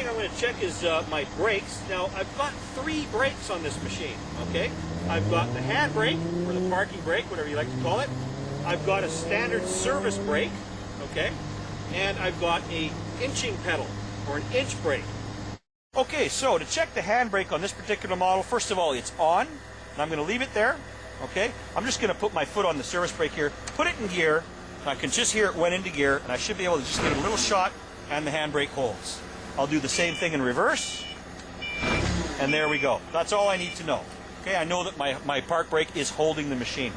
thing I'm going to check is my brakes. Now, I've got 3 brakes on this machine, okay? I've got the hand brake, or the parking brake, whatever you like to call it. I've got a standard service brake, okay? And I've got a inching pedal, or an inch brake. Okay, so to check the handbrake on this particular model, first of all, it's on, and I'm going to leave it there, okay? I'm just going to put my foot on the service brake here, put it in gear, and I can just hear it went into gear, and I should be able to just get a little shot, and the handbrake holds. I'll do the same thing in reverse, and there we go. That's all I need to know. Okay, I know that my park brake is holding the machine.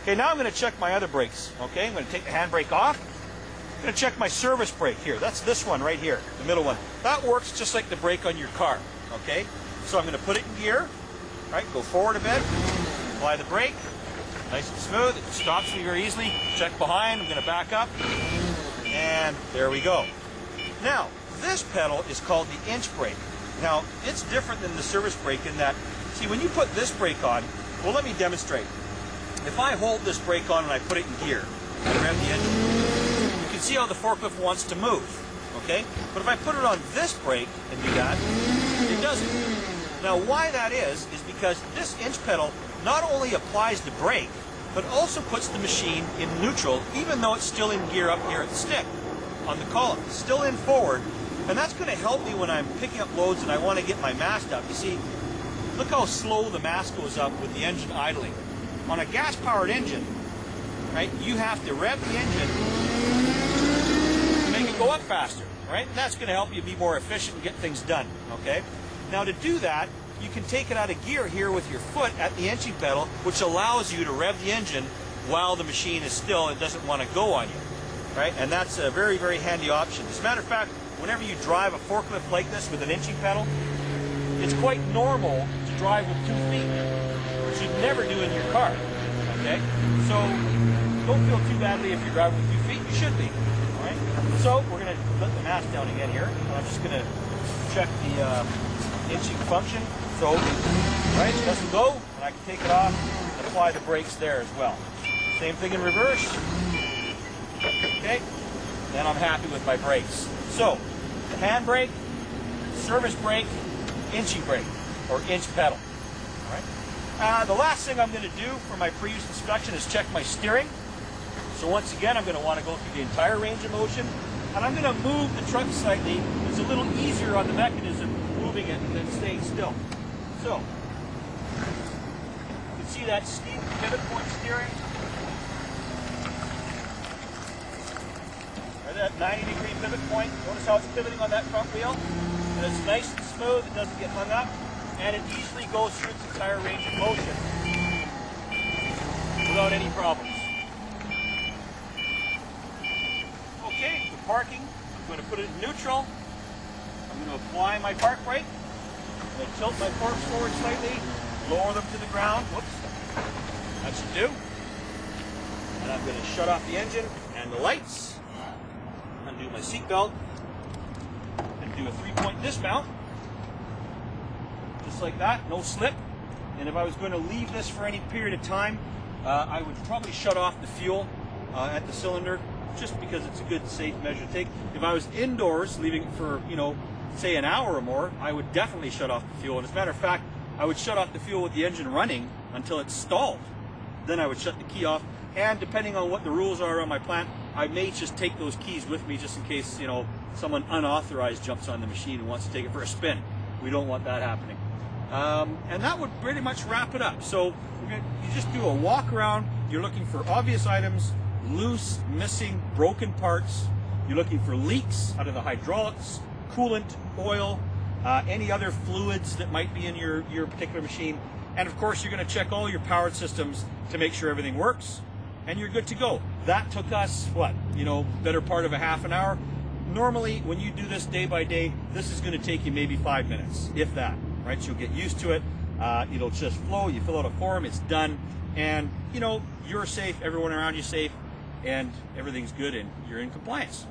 Okay, now I'm going to check my other brakes, okay? I'm going to take the handbrake off. I'm going to check my service brake here. That's this one right here, the middle one. That works just like the brake on your car, okay? So I'm going to put it in gear, right? Go forward a bit, apply the brake, nice and smooth. It stops me very easily. Check behind, I'm going to back up, and there we go. Now, this pedal is called the inch brake. Now, it's different than the service brake in that, see, when you put this brake on, well, let me demonstrate. If I hold this brake on and I put it in gear, I rev the engine, you can see how the forklift wants to move, okay? But if I put it on this brake and do that, it doesn't. Now, why that is because this inch pedal not only applies the brake, but also puts the machine in neutral, even though it's still in gear up here at the stick, on the column. It's still in forward, and that's going to help me when I'm picking up loads and I want to get my mast up. You see, look how slow the mast goes up with the engine idling. On a gas-powered engine, right, you have to rev the engine to make it go up faster, right? And that's going to help you be more efficient and get things done, okay? Now to do that, you can take it out of gear here with your foot at the inching pedal, which allows you to rev the engine while the machine is still and doesn't want to go on you, right? And that's a very, very handy option. As a matter of fact, whenever you drive a forklift like this with an inching pedal, it's quite normal to drive with 2 feet, which you'd never do in your car, okay? So don't feel too badly if you're driving with 2 feet. You should be, all right? So we're going to let the mast down again here. I'm just going to check the inching function. So, right, it doesn't go, and I can take it off and apply the brakes there as well. Same thing in reverse. Okay, then I'm happy with my brakes. So, the hand brake, service brake, inching brake, or inch pedal. All right. The last thing I'm going to do for my pre-use inspection is check my steering. So once again, I'm going to want to go through the entire range of motion, and I'm going to move the truck slightly. It's a little easier on the mechanism moving it than staying still. So, you can see that steep pivot point steering. Right, that 90-degree pivot point. Notice how it's pivoting on that front wheel? And it's nice and smooth, it doesn't get hung up, and it easily goes through its entire range of motion without any problems. Okay, for parking, I'm going to put it in neutral. I'm going to apply my park brake. I'm going to tilt my forks forward slightly, lower them to the ground. Whoops. That should do. And I'm going to shut off the engine and the lights. Undo my seat belt. And do a 3-point dismount. Just like that, no slip. And if I was going to leave this for any period of time, I would probably shut off the fuel at the cylinder, just because it's a good, safe measure to take. If I was indoors, leaving it for, say an hour or more, I would definitely shut off the fuel. And as a matter of fact, I would shut off the fuel with the engine running until it's stalled. Then I would shut the key off. And depending on what the rules are on my plant, I may just take those keys with me just in case, someone unauthorized jumps on the machine and wants to take it for a spin. We don't want that happening. And that would pretty much wrap it up. So you just do a walk around. You're looking for obvious items, loose, missing, broken parts. You're looking for leaks out of the hydraulics, coolant, oil, any other fluids that might be in your particular machine. And of course, you're going to check all your powered systems to make sure everything works, and you're good to go. That took us, better part of a half an hour. Normally, when you do this day by day, this is going to take you maybe 5 minutes, if that, right? You'll get used to it. It'll just flow. You fill out a form, it's done. And, you're safe, everyone around you safe, and everything's good, and you're in compliance.